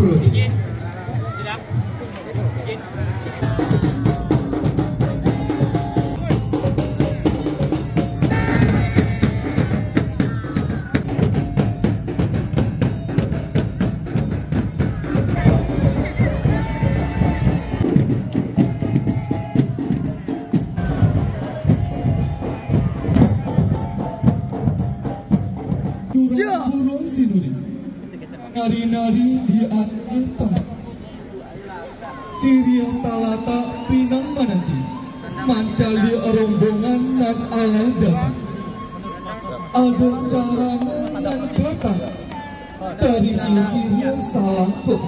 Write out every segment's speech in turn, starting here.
Project. Burung sinuri, nari-nari di atas tempat. Siria talata pinang menanti, mancali rombongan dan ala datang. Ada caranya dan kata dari Siria salah kok.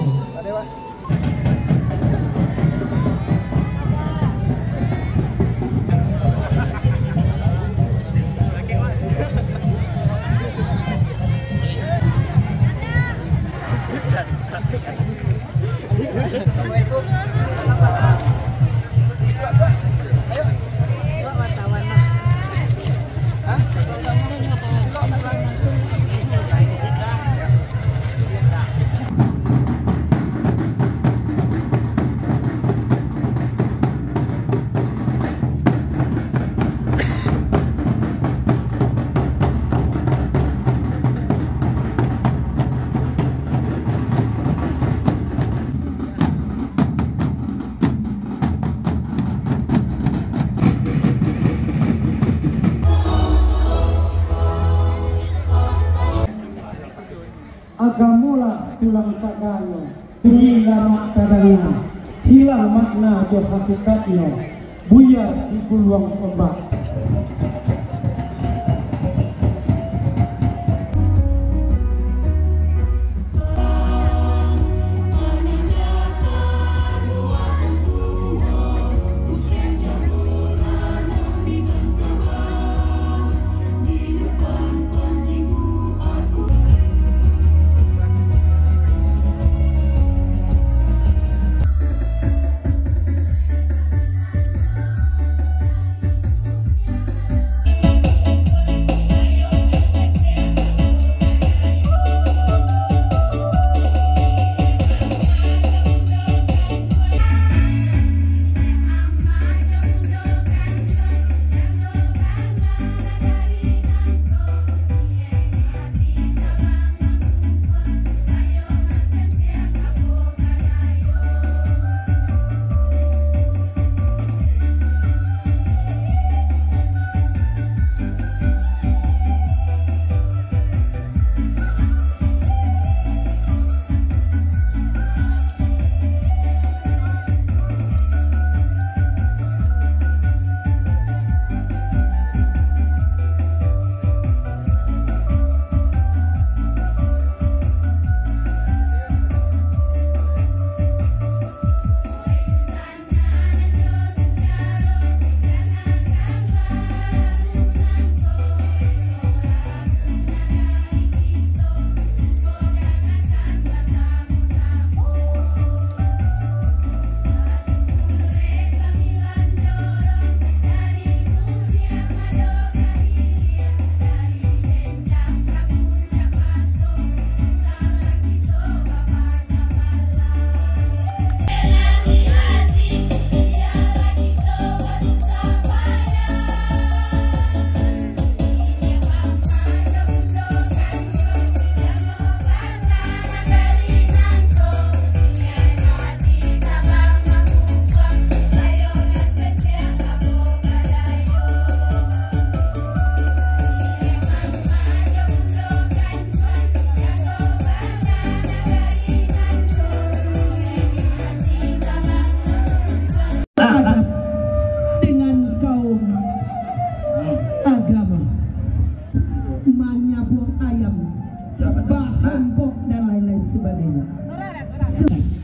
Agamula tulang sagano, hilang kadangnya, hilang makna atau hakikatnya, buyar di peluang ombak.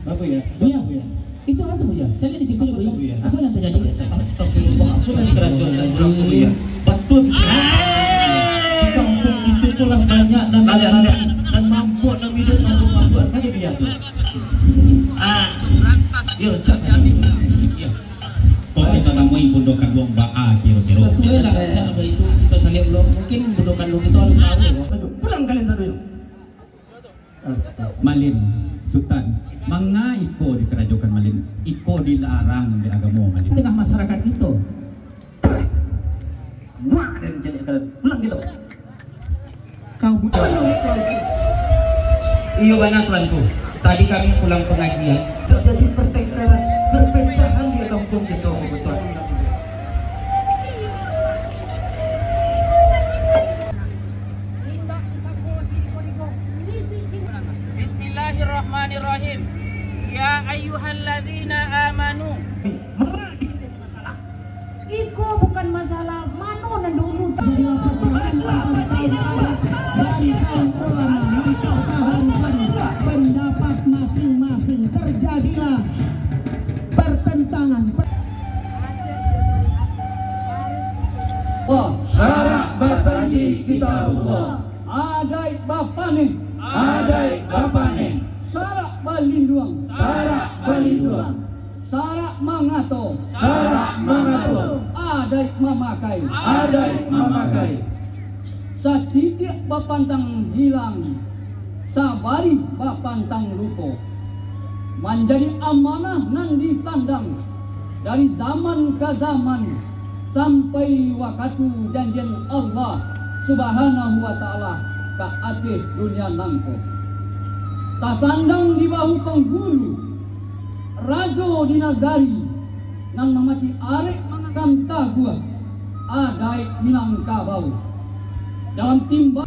Apa ya? Iya. Itu apa Bu ya? Cari di situ Bu ya. Apa yang terjadi? Astagfirullah. Sudah di kerajaan Bu ya. Betul. Di kampung itu itulah banyak dan mampu dan hidup mampu aja dia tuh. Yo, cakap. Ya. Kok kita namai bundokan luang baa kira-kira. Sesuai lah cara itu kita cari belum. Mungkin bundokan luang itu harus tahu. Pulang kalian satu. Malin Sultan, mga iko di Kerajaan Malin, iko dilarang di agama Di tengah masyarakat itu. Wah, dan jadi pulang gitu. Kau bukan. Iyo banyak tuanku. Tadi kami pulang pengajian. Terjadi pertengkaran, perpecahan di kampung itu, betul. Bismillahirrahmanirrahim. Ya ayyuhalladzina amanu. Iko bukan masalah mano nan dulu dari kaum ulama mempertahankan pendapat masing-masing, terjadilah pertentangan. Syarak basandi kita Allah. Adai bapane. Adai bapane. Sarak balinduang. Sarak balinduang. Sarak mangato. Sarak mangato. Adai mamakai. Adai mamakai. Satitik bapantang hilang, sabari bapantang luko. Menjadi amanah nan disandang dari zaman ke zaman sampai waktu janjian Allah Subhanahu wa ta'ala ke akhir dunia nangko. Tasandang di bahu penghulu rajo di nagari nan mamaci arek mangakam tagua adai Minangkabau dalam timba.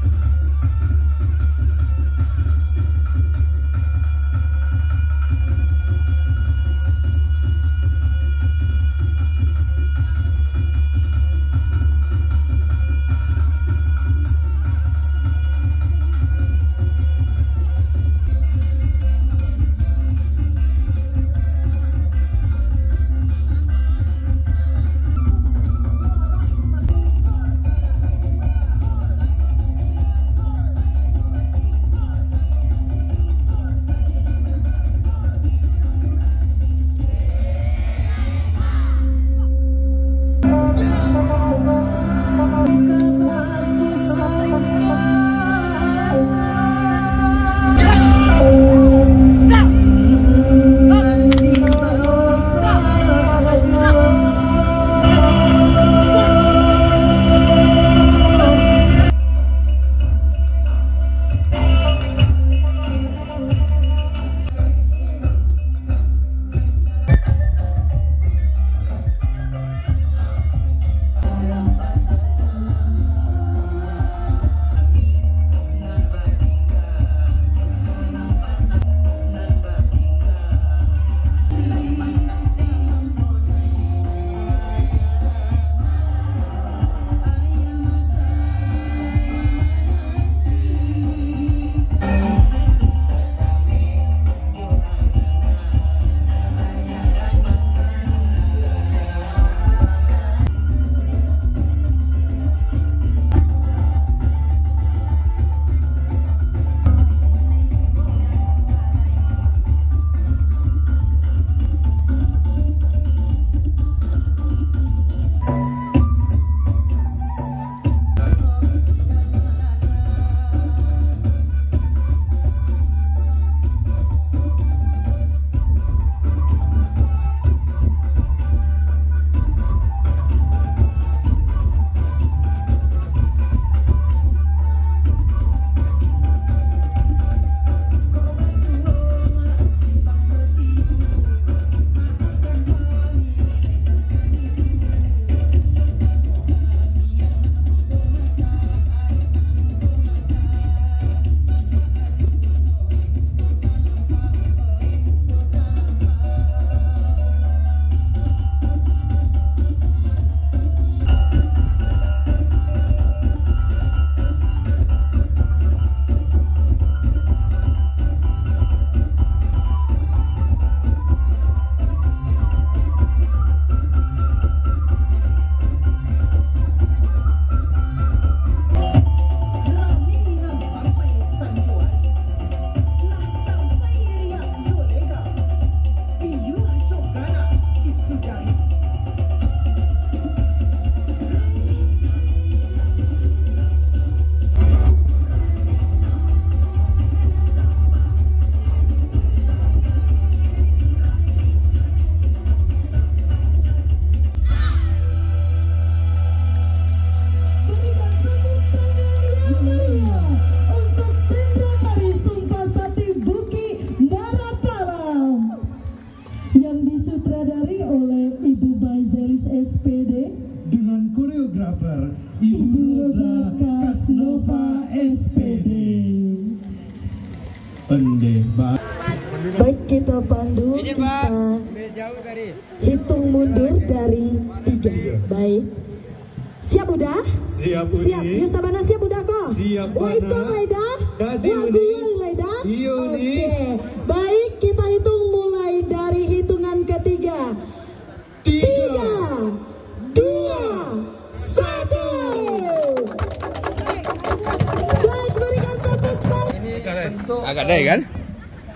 Baik, kita pandu, kita hitung mundur dari 3. Baik. Siap udah? Siap Uni. Siap. Yustabana siap udah kok? Siap Oh, Bana. hitung Leda. Jadi Lagu Uni. Leda. Iya Uni. Oke. Baik, kita hitung mulai dari hitungan ketiga. 3, 2, 1. Baik, berikan tepuk tangan. Ini bentuk Agak dai kan?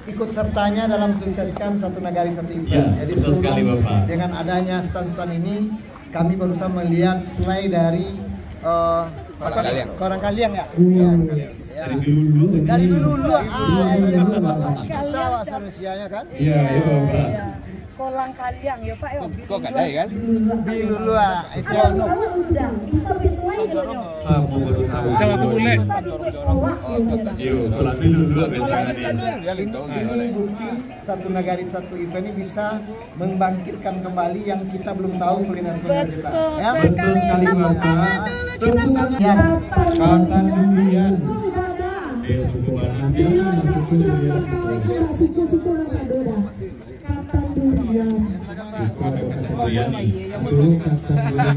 ikut sertanya dalam sukseskan Satu Nagari Satu Event. Ya, Jadi betul sekali, Bapak. dengan adanya stand-stand ini, kami berusaha melihat selain dari Korang Kaliang ya. Dari dulu. Dari dulu sawah serusianya kan? Iya, Bapak. Kolang Kaliang ya Pak ya. Kok agak dai kan? Bilulu itu. Kamu udah bisa selain dulu. Aku baru tahu. Jangan tuh boleh. Bisa dikolak ya. Yuk, kalau dulu biasanya. Ini bukti Satu Nagari Satu Event ini bisa membangkitkan kembali yang kita belum tahu kuliner-kuliner kita. Betul Ya, sekali. Tepuk Bapak. tangan dulu kita semua. Ya, Kata durian. Ibadah. Suku Banas. Suku Rasadora. Kata durian. Durian nih. Dulu kata durian.